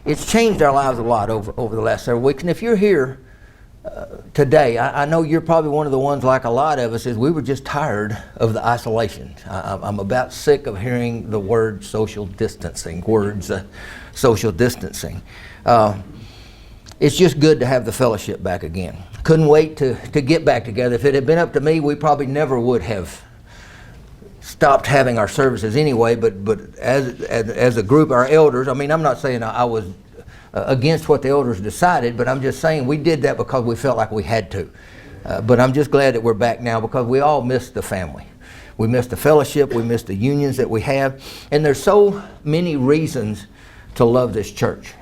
it's changed our lives a lot over the last several weeks. And if you're here today, I know you're probably one of the ones, like a lot of us, is we were just tired of the isolation. I'm about sick of hearing the word social distancing, social distancing. It's just good to have the fellowship back again. Couldn't wait to get back together. If it had been up to me, we probably never would have stopped having our services anyway, but as a group, our elders, I mean, I'm not saying I was against what the elders decided, but I'm just saying we did that because we felt like we had to. But I'm just glad that we're back now, because we all missed the family. We missed the fellowship, we missed the unions that we have, and there's so many reasons to love this church.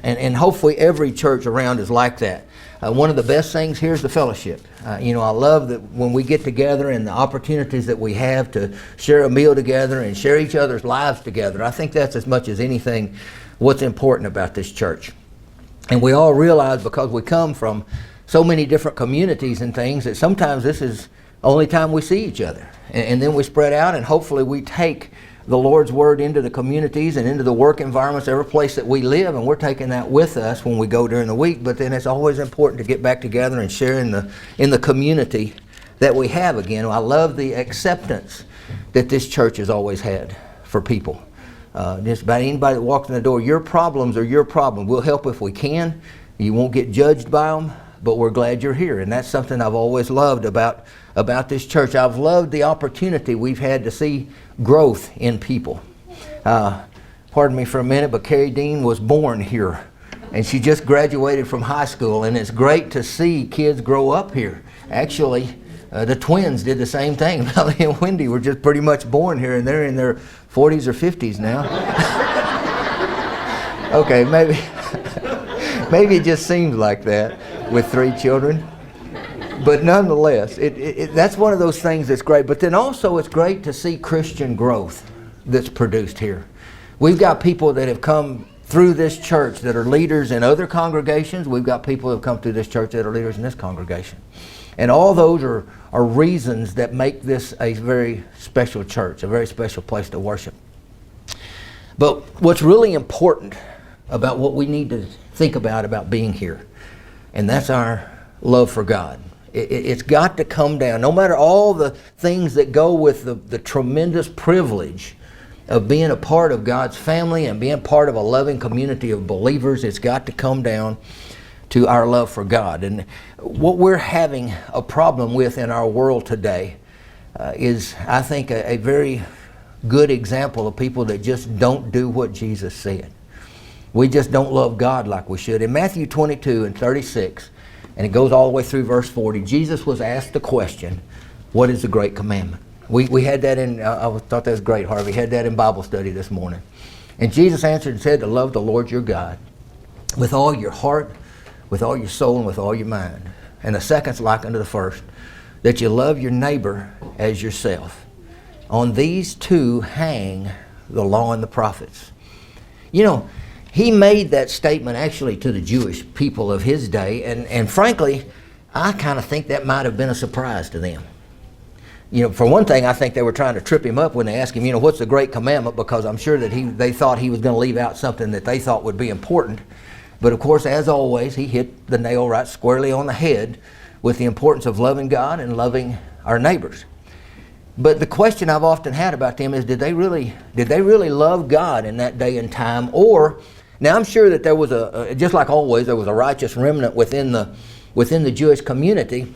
And hopefully every church around is like that. One of the best things here is the fellowship. I love that when we get together and the opportunities that we have to share a meal together and share each other's lives together. I think that's as much as anything what's important about this church. And we all realize, because we come from so many different communities and things, that sometimes this is the only time we see each other. And then we spread out, and hopefully we take the Lord's Word into the communities and into the work environments, every place that we live, and we're taking that with us when we go during the week. But then it's always important to get back together and share in the community that we have again. I love the acceptance that this church has always had for people. Just about anybody that walks in the door, your problems are your problems. We'll help if we can. You won't get judged by them, but we're glad you're here. And that's something I've always loved about this church. I've loved the opportunity we've had to see growth in people. Pardon me for a minute, but Carrie Dean was born here, and she just graduated from high school, and it's great to see kids grow up here. Actually, the twins did the same thing. Melanie and Wendy were just pretty much born here, and they're in their 40s or 50s now. Okay, maybe it just seems like that with 3 children. But nonetheless, that's one of those things that's great. But then also it's great to see Christian growth that's produced here. We've got people that have come through this church that are leaders in other congregations. We've got people that have come through this church that are leaders in this congregation. And all those are reasons that make this a very special church, a very special place to worship. But what's really important about what we need to think about being here, and that's our love for God. It's got to come down. No matter all the things that go with the tremendous privilege of being a part of God's family and being part of a loving community of believers, it's got to come down to our love for God. And what we're having a problem with in our world today is, I think, a very good example of people that just don't do what Jesus said. We just don't love God like we should. In Matthew 22 and 36, and it goes all the way through verse 40, Jesus was asked the question, what is the great commandment? We had that in, I thought that was great, Harvey, had that in Bible study this morning. And Jesus answered and said to love the Lord your God with all your heart, with all your soul, and with all your mind. And the second's like unto the first, that you love your neighbor as yourself. On these two hang the law and the prophets. You know, he made that statement actually to the Jewish people of his day, and frankly, I kind of think that might have been a surprise to them. You know, for one thing, I think they were trying to trip him up when they asked him, you know, what's the great commandment? Because I'm sure that they thought he was going to leave out something that they thought would be important. But of course, as always, he hit the nail right squarely on the head with the importance of loving God and loving our neighbors. But the question I've often had about them is, did they really love God in that day and time? Or, now I'm sure that there was just like always, there was a righteous remnant within the Jewish community.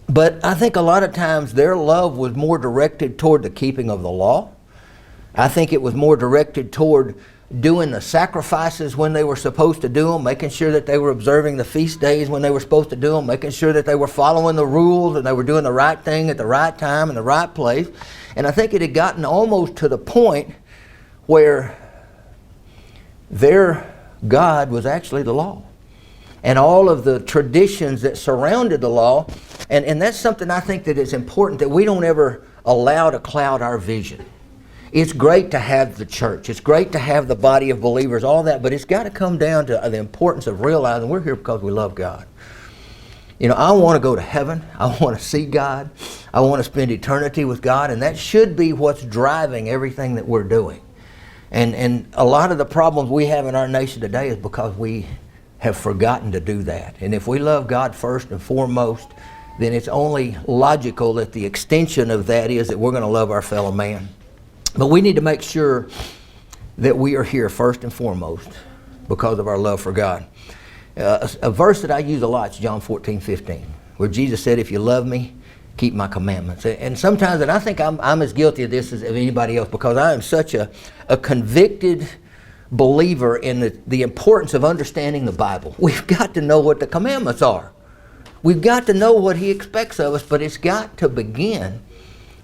But I think a lot of times their love was more directed toward the keeping of the law. I think it was more directed toward doing the sacrifices when they were supposed to do them, making sure that they were observing the feast days when they were supposed to do them, making sure that they were following the rules and they were doing the right thing at the right time in the right place. And I think it had gotten almost to the point where their God was actually the law and all of the traditions that surrounded the law. And that's something I think that is important, that we don't ever allow to cloud our vision. It's great to have the church. It's great to have the body of believers, all that, but it's got to come down to the importance of realizing we're here because we love God. You know, I want to go to heaven. I want to see God. I want to spend eternity with God, and that should be what's driving everything that we're doing. And a lot of the problems we have in our nation today is because we have forgotten to do that. And if we love God first and foremost, then it's only logical that the extension of that is that we're going to love our fellow man. But we need to make sure that we are here first and foremost because of our love for God. A verse that I use a lot is John 14:15, where Jesus said, if you love me, keep my commandments. And sometimes, and I think I'm as guilty of this as anybody else, because I am such a convicted believer in the importance of understanding the Bible. We've got to know what the commandments are. We've got to know what He expects of us, but it's got to begin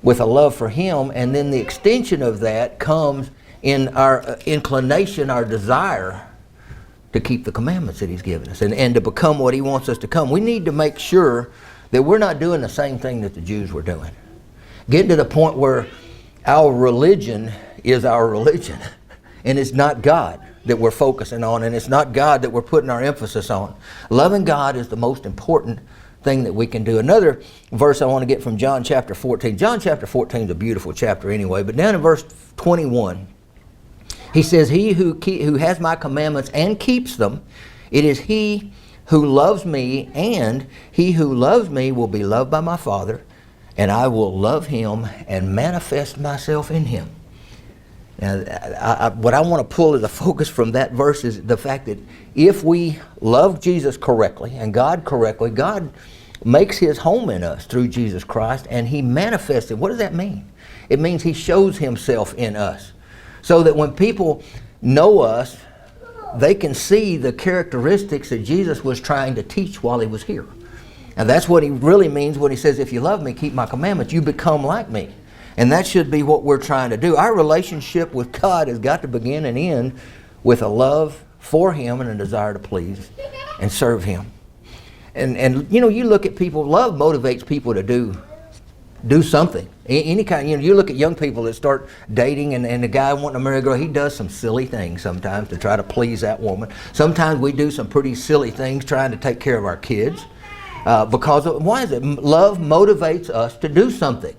with a love for Him, and then the extension of that comes in our inclination, our desire to keep the commandments that He's given us and to become what He wants us to become. We need to make sure that we're not doing the same thing that the Jews were doing. Getting to the point where our religion is our religion, and it's not God that we're focusing on, and it's not God that we're putting our emphasis on. Loving God is the most important thing that we can do. Another verse I want to get from John chapter 14. John chapter 14 is a beautiful chapter anyway, but down in verse 21, he says, he who has my commandments and keeps them, it is he who loves me, and he who loves me will be loved by my Father, and I will love him and manifest myself in him. Now, what I want to pull as a focus from that verse is the fact that if we love Jesus correctly and God correctly, God makes His home in us through Jesus Christ, and He manifests it. What does that mean? It means He shows Himself in us, so that when people know us, they can see the characteristics that Jesus was trying to teach while He was here. And that's what He really means when He says, if you love me, keep my commandments, you become like me. And that should be what we're trying to do. Our relationship with God has got to begin and end with a love for Him and a desire to please and serve Him. And you know, you look at people, love motivates people to do something. Any kind, you look at young people that start dating, and the guy wanting to marry a girl, he does some silly things sometimes to try to please that woman. Sometimes we do some pretty silly things trying to take care of our kids. Why is it? Love motivates us to do something.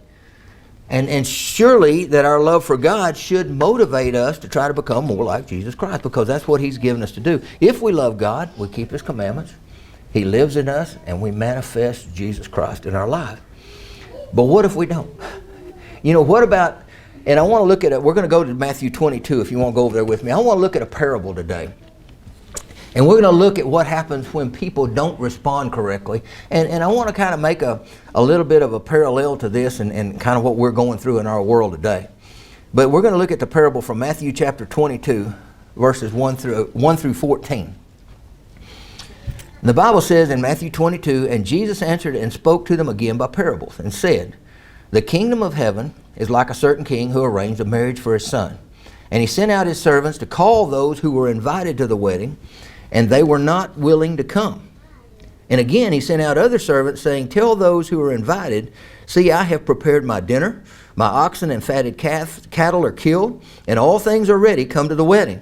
And surely that our love for God should motivate us to try to become more like Jesus Christ, because that's what He's given us to do. If we love God, we keep His commandments. He lives in us, and we manifest Jesus Christ in our life. But what if we don't? You know, what about, and I want to look at it, we're going to go to Matthew 22 if you want to go over there with me. I want to look at a parable today. And we're going to look at what happens when people don't respond correctly. And I want to kind of make a little bit of a parallel to this and kind of what we're going through in our world today. But we're going to look at the parable from Matthew chapter 22, verses 1 through 14. The Bible says in Matthew 22, and Jesus answered and spoke to them again by parables, and said, the kingdom of heaven is like a certain king who arranged a marriage for his son. And he sent out his servants to call those who were invited to the wedding, and they were not willing to come. And again he sent out other servants, saying, tell those who are invited, see, I have prepared my dinner. My oxen and fatted cattle are killed, and all things are ready. Come to the wedding.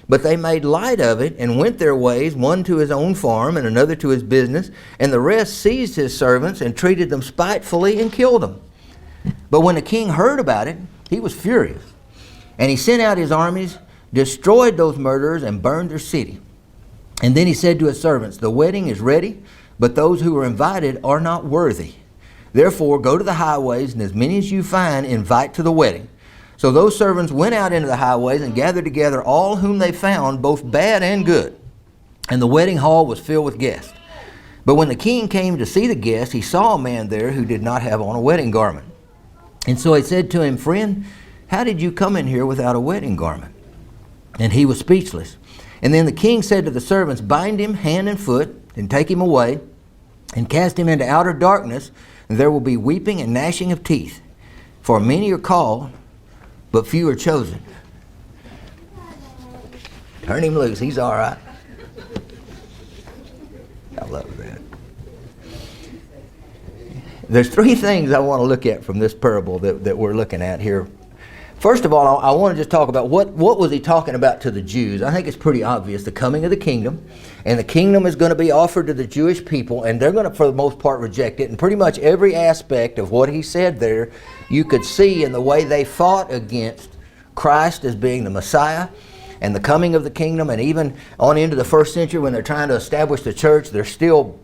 But they made light of it and went their ways, one to his own farm and another to his business, and the rest seized his servants and treated them spitefully and killed them. But when the king heard about it, he was furious. And he sent out his armies, destroyed those murderers, and burned their city. And then he said to his servants, the wedding is ready, but those who are invited are not worthy. Therefore, go to the highways, and as many as you find, invite to the wedding. So those servants went out into the highways and gathered together all whom they found, both bad and good. And the wedding hall was filled with guests. But when the king came to see the guests, he saw a man there who did not have on a wedding garment. And so he said to him, friend, how did you come in here without a wedding garment? And he was speechless. And then the king said to the servants, bind him hand and foot, and take him away, and cast him into outer darkness, and there will be weeping and gnashing of teeth. For many are called, but few are chosen. Turn him loose, he's all right. I love that. There's three things I want to look at from this parable that we're looking at here. First of all, I want to just talk about what was he talking about to the Jews. I think it's pretty obvious, the coming of the kingdom. And the kingdom is going to be offered to the Jewish people, and they're going to, for the most part, reject it. And pretty much every aspect of what he said there, you could see in the way they fought against Christ as being the Messiah and the coming of the kingdom, and even on into the first century when they're trying to establish the church, they're still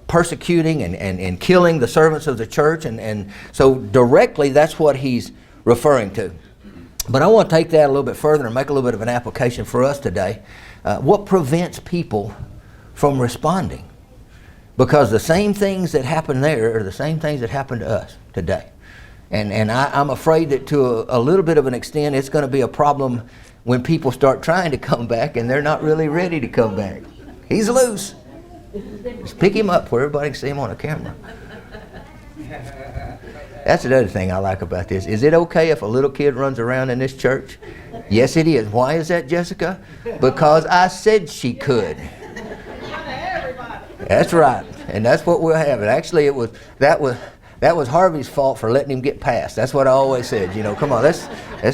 persecuting and killing the servants of the church. And so directly that's what he's referring to. But I want to take that a little bit further and make a little bit of an application for us today. What prevents people from responding? Because the same things that happen there are the same things that happen to us today. And I'm afraid that to a little bit of an extent, it's going to be a problem when people start trying to come back and they're not really ready to come back. He's loose. Just pick him up where everybody can see him on a camera. That's another thing I like about this. Is it okay if a little kid runs around in this church? Yes, it is. Why is that, Jessica? Because I said she could. That's right, and that's what we'll have. And actually, that was Harvey's fault for letting him get past. That's what I always said. Come on,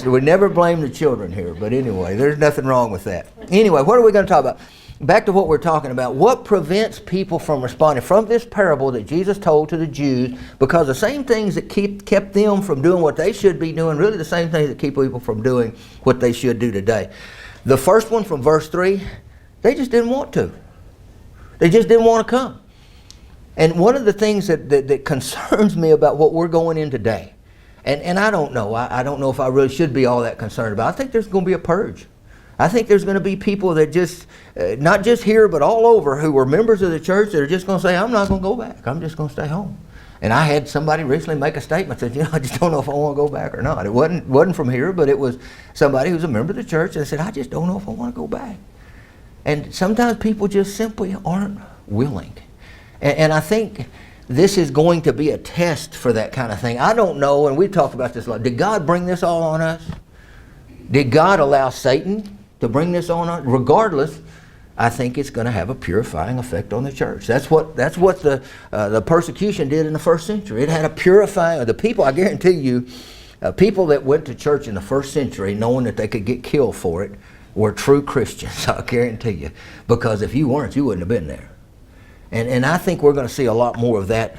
we never blame the children here. But anyway, there's nothing wrong with that. Anyway, what are we going to talk about? Back to what we're talking about. What prevents people from responding from this parable that Jesus told to the Jews? Because the same things that kept them from doing what they should be doing, really the same things that keep people from doing what they should do today. The first one from verse 3, they just didn't want to. They just didn't want to come. And one of the things that concerns me about what we're going in today, and I don't know, I don't know if I really should be all that concerned about it. I think there's going to be a purge. I think there's going to be people that just, not just here, but all over, who were members of the church that are just going to say, I'm not going to go back. I'm just going to stay home. And I had somebody recently make a statement that, I just don't know if I want to go back or not. It wasn't from here, but it was somebody who's a member of the church and said, I just don't know if I want to go back. And sometimes people just simply aren't willing. And I think this is going to be a test for that kind of thing. I don't know, and we've talked about this a lot. Did God bring this all on us? Did God allow Satan to bring this on us? Regardless, I think it's going to have a purifying effect on the church. That's what the persecution did in the first century. It had a purifying. The people, I guarantee you, people that went to church in the first century knowing that they could get killed for it were true Christians, I guarantee you. Because if you weren't, you wouldn't have been there. And I think we're going to see a lot more of that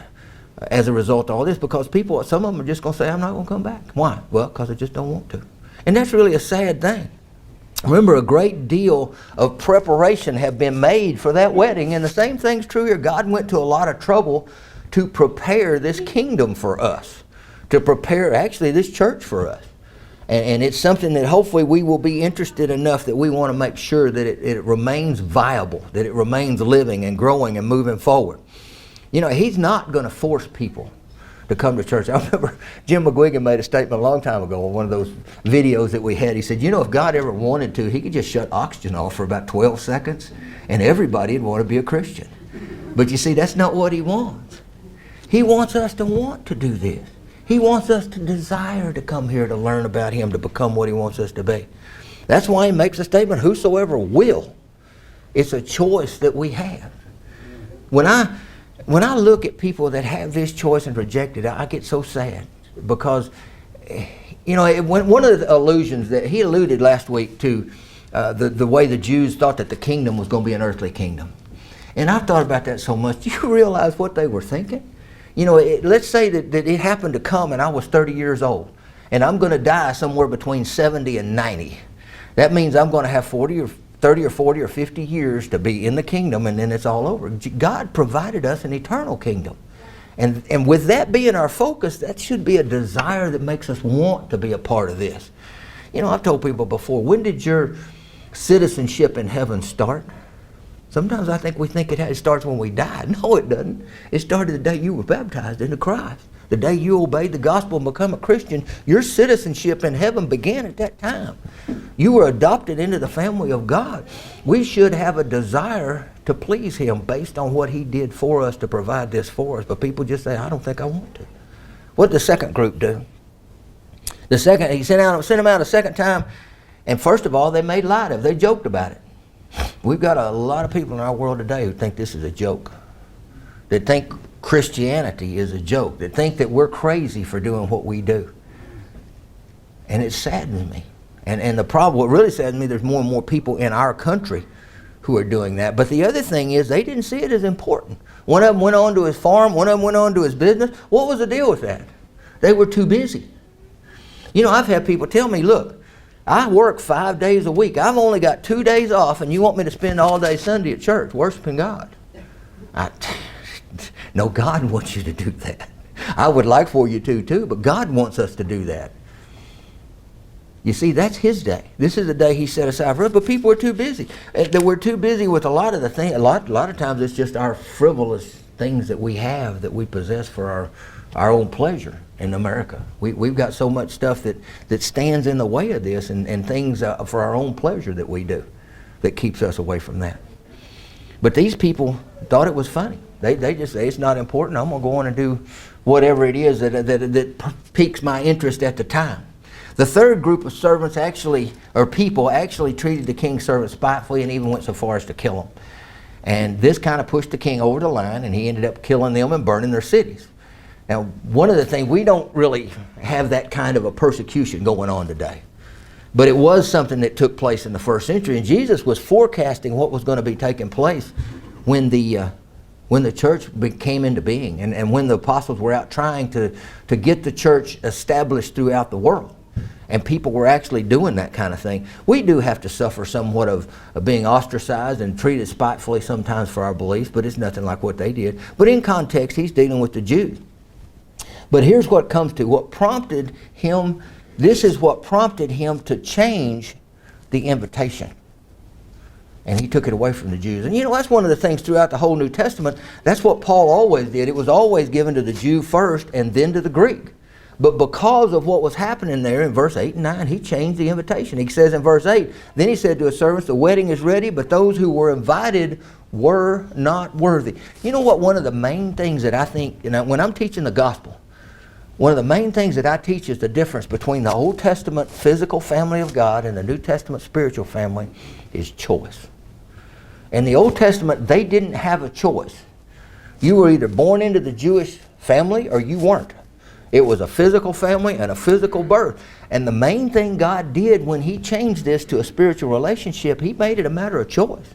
as a result of all this, because people, some of them are just going to say, I'm not going to come back. Why? Well, because I just don't want to. And that's really a sad thing. Remember, a great deal of preparation have been made for that wedding, and the same thing's true here. God went to a lot of trouble to prepare this kingdom for us, to prepare actually this church for us. And it's something that hopefully we will be interested enough that we want to make sure that it remains viable, that it remains living and growing and moving forward. He's not going to force people to come to church. I remember Jim McGuigan made a statement a long time ago on one of those videos that we had. He said, if God ever wanted to, he could just shut oxygen off for about 12 seconds and everybody would want to be a Christian. But you see, that's not what he wants. He wants us to want to do this. He wants us to desire to come here to learn about him, to become what he wants us to be. That's why he makes a statement, whosoever will. It's a choice that we have. When I look at people that have this choice and reject it, I get so sad. Because, one of the allusions that he alluded last week to the way the Jews thought that the kingdom was going to be an earthly kingdom. And I've thought about that so much. Do you realize what they were thinking? Let's say that it happened to come and I was 30 years old. And I'm going to die somewhere between 70 and 90. That means I'm going to have 30 or 40 or 50 years to be in the kingdom, and then it's all over. God provided us an eternal kingdom. And with that being our focus, that should be a desire that makes us want to be a part of this. I've told people before, when did your citizenship in heaven start? Sometimes I think we think it starts when we die. No, it doesn't. It started the day you were baptized into Christ. The day you obeyed the gospel and become a Christian, your citizenship in heaven began at that time. You were adopted into the family of God. We should have a desire to please him based on what he did for us to provide this for us. But people just say, I don't think I want to. What did the second group do? He sent them out a second time, and first of all, they made light of it. They joked about it. We've got a lot of people in our world today who think this is a joke. That think Christianity is a joke. That think that we're crazy for doing what we do. And it saddens me. And the problem, what really saddens me, there's more and more people in our country who are doing that. But the other thing is, they didn't see it as important. One of them went on to his farm, one of them went on to his business. What was the deal with that? They were too busy. I've had people tell me, look, I work 5 days a week. I've only got 2 days off, and you want me to spend all day Sunday at church worshiping God? No, God wants you to do that. I would like for you to too, but God wants us to do that. You see, that's His day. This is the day He set aside for us, but people are too busy. We're too busy with a lot of the things. A lot of times it's just our frivolous things that we have, that we possess for our own pleasure in America. We've got so much stuff that stands in the way of this, and things for our own pleasure that we do that keeps us away from that. But these people thought it was funny. They just say, it's not important. I'm going to go on and do whatever it is that piques my interest at the time. The third group of servants people actually treated the king's servants spitefully and even went so far as to kill them. And this kind of pushed the king over the line, and he ended up killing them and burning their cities. Now, one of the things, we don't really have that kind of a persecution going on today. But it was something that took place in the first century, and Jesus was forecasting what was going to be taking place when the church came into being, and when the apostles were out trying to get the church established throughout the world. And people were actually doing that kind of thing. We do have to suffer somewhat of being ostracized and treated spitefully sometimes for our beliefs, but it's nothing like what they did. But in context, he's dealing with the Jews. But here's what comes to what prompted him. This is what prompted him to change the invitation. And he took it away from the Jews. And you know, that's one of the things throughout the whole New Testament. That's what Paul always did. It was always given to the Jew first and then to the Greek. But because of what was happening there in verse 8 and 9, he changed the invitation. He says in verse 8, then he said to his servants, the wedding is ready, but those who were invited were not worthy. You know what? One of the main things that I think, when I'm teaching the gospel, one of the main things that I teach is the difference between the Old Testament physical family of God and the New Testament spiritual family is choice. In the Old Testament, they didn't have a choice. You were either born into the Jewish family or you weren't. It was a physical family and a physical birth. And the main thing God did when He changed this to a spiritual relationship, He made it a matter of choice.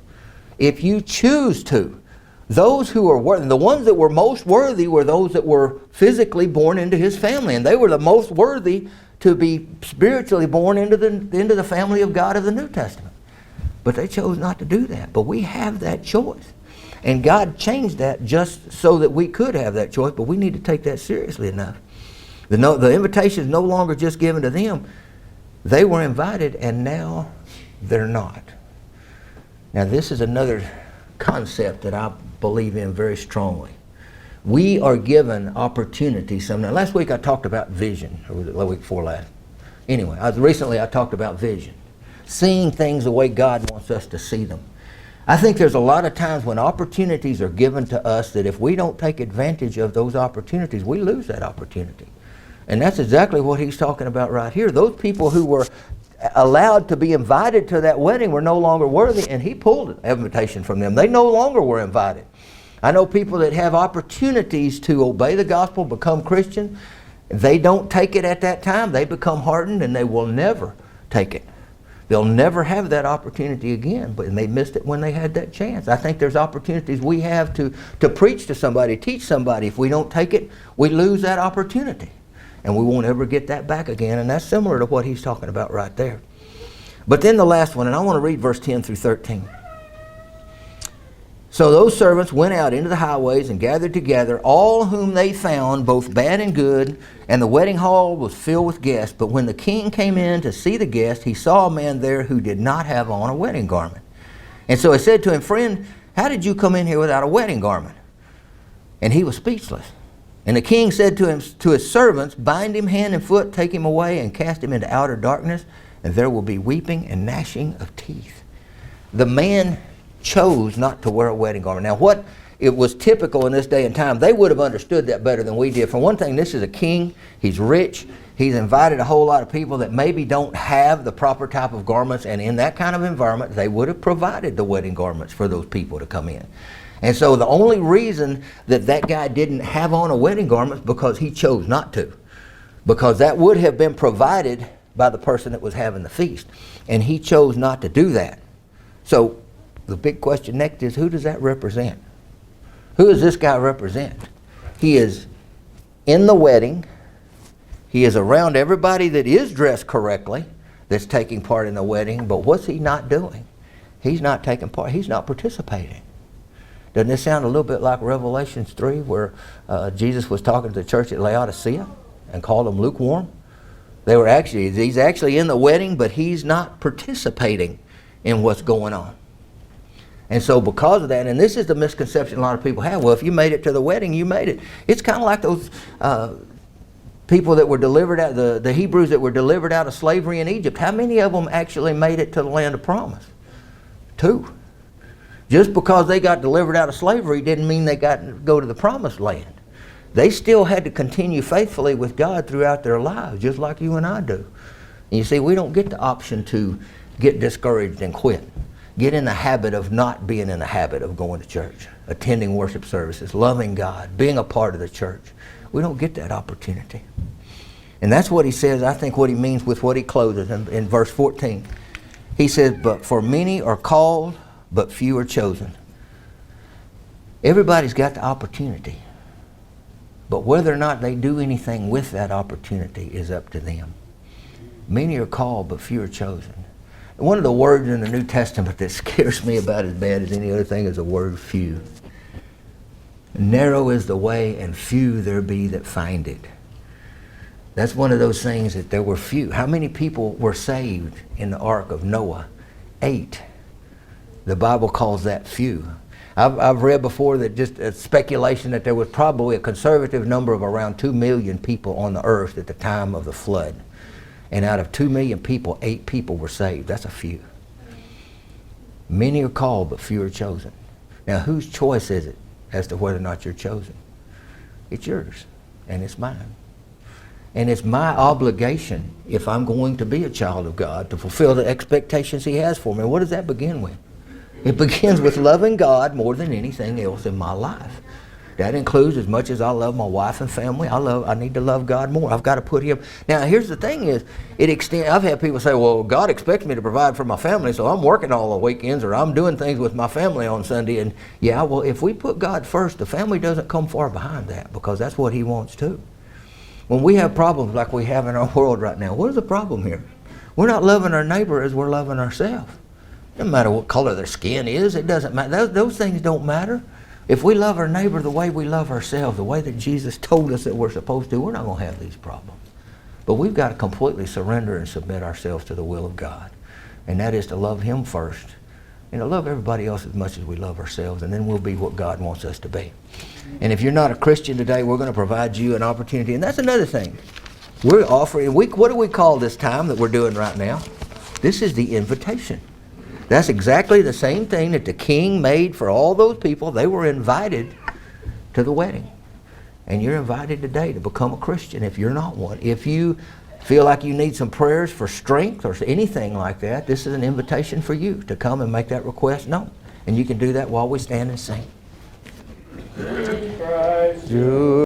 If you choose to, those who are worthy, the ones that were most worthy were those that were physically born into His family. And they were the most worthy to be spiritually born into the family of God of the New Testament. But they chose not to do that. But we have that choice. And God changed that just so that we could have that choice, but we need to take that seriously enough. The invitation is no longer just given to them. They were invited, and now they're not. Now, this is another concept that I believe in very strongly. We are given opportunities sometimes. Last week I talked about vision, or was it the week before last? Anyway, recently I talked about vision. Seeing things the way God wants us to see them. I think there's a lot of times when opportunities are given to us that if we don't take advantage of those opportunities, we lose that opportunity. And that's exactly what he's talking about right here. Those people who were allowed to be invited to that wedding were no longer worthy, and he pulled an invitation from them. They no longer were invited. I know people that have opportunities to obey the gospel, become Christian. They don't take it at that time. They become hardened, and they will never take it. They'll never have that opportunity again, and they missed it when they had that chance. I think there's opportunities we have to preach to somebody, teach somebody. If we don't take it, we lose that opportunity. And we won't ever get that back again. And that's similar to what he's talking about right there. But then the last one, and I want to read verse 10 through 13. So those servants went out into the highways and gathered together all whom they found, both bad and good, and the wedding hall was filled with guests. But when the king came in to see the guests, he saw a man there who did not have on a wedding garment. And so he said to him, friend, how did you come in here without a wedding garment? And he was speechless. And the king said to his servants, bind him hand and foot, take him away, and cast him into outer darkness, and there will be weeping and gnashing of teeth. The man chose not to wear a wedding garment. Now, it was typical in this day and time, they would have understood that better than we did. For one thing, this is a king. He's rich. He's invited a whole lot of people that maybe don't have the proper type of garments, and in that kind of environment, they would have provided the wedding garments for those people to come in. And so the only reason that guy didn't have on a wedding garment is because he chose not to. Because that would have been provided by the person that was having the feast. And he chose not to do that. So the big question next is, who does that represent? Who does this guy represent? He is in the wedding. He is around everybody that is dressed correctly. that's taking part in the wedding, but what's he not doing? He's not taking part. He's not participating. Doesn't this sound a little bit like Revelation 3 where Jesus was talking to the church at Laodicea and called them lukewarm? He's actually in the wedding, but he's not participating in what's going on. And so because of that, and this is the misconception a lot of people have, well, if you made it to the wedding, you made it. It's kind of like those people that were delivered out, the Hebrews that were delivered out of slavery in Egypt. How many of them actually made it to the land of promise? 2. Just because they got delivered out of slavery didn't mean they got to go to the promised land. They still had to continue faithfully with God throughout their lives, just like you and I do. And you see, we don't get the option to get discouraged and quit. Get in the habit of not being in the habit of going to church, attending worship services, loving God, being a part of the church. We don't get that opportunity. And that's what he says, I think what he means with what he closes in verse 14. He says, but for many are called, but few are chosen. Everybody's got the opportunity. But whether or not they do anything with that opportunity is up to them. Many are called, but few are chosen. And one of the words in the New Testament that scares me about as bad as any other thing is the word few. Narrow is the way, and few there be that find it. That's one of those things that there were few. How many people were saved in the ark of Noah? 8. The Bible calls that few. I've read before that just a speculation that there was probably a conservative number of around 2 million people on the earth at the time of the flood. And out of 2 million people, 8 people were saved. That's a few. Many are called, but few are chosen. Now, whose choice is it as to whether or not you're chosen? It's yours, and it's mine. And it's my obligation, if I'm going to be a child of God, to fulfill the expectations he has for me. What does that begin with? It begins with loving God more than anything else in my life. That includes, as much as I love my wife and family, I need to love God more. I've got to put him. Now, here's the thing is, I've had people say, well, God expects me to provide for my family, so I'm working all the weekends, or I'm doing things with my family on Sunday. And yeah, well, if we put God first, the family doesn't come far behind that, because that's what he wants too. When we have problems like we have in our world right now, what is the problem here? We're not loving our neighbor as we're loving ourselves. It doesn't matter what color their skin is. It doesn't matter. Those things don't matter. If we love our neighbor the way we love ourselves, the way that Jesus told us that we're supposed to, we're not going to have these problems. But we've got to completely surrender and submit ourselves to the will of God. And that is to love him first. And to love everybody else as much as we love ourselves. And then we'll be what God wants us to be. And if you're not a Christian today, we're going to provide you an opportunity. And that's another thing. We're offering, what do we call this time that we're doing right now? This is the invitation. That's exactly the same thing that the king made for all those people. They were invited to the wedding. And you're invited today to become a Christian if you're not one. If you feel like you need some prayers for strength or anything like that, this is an invitation for you to come and make that request known. And you can do that while we stand and sing.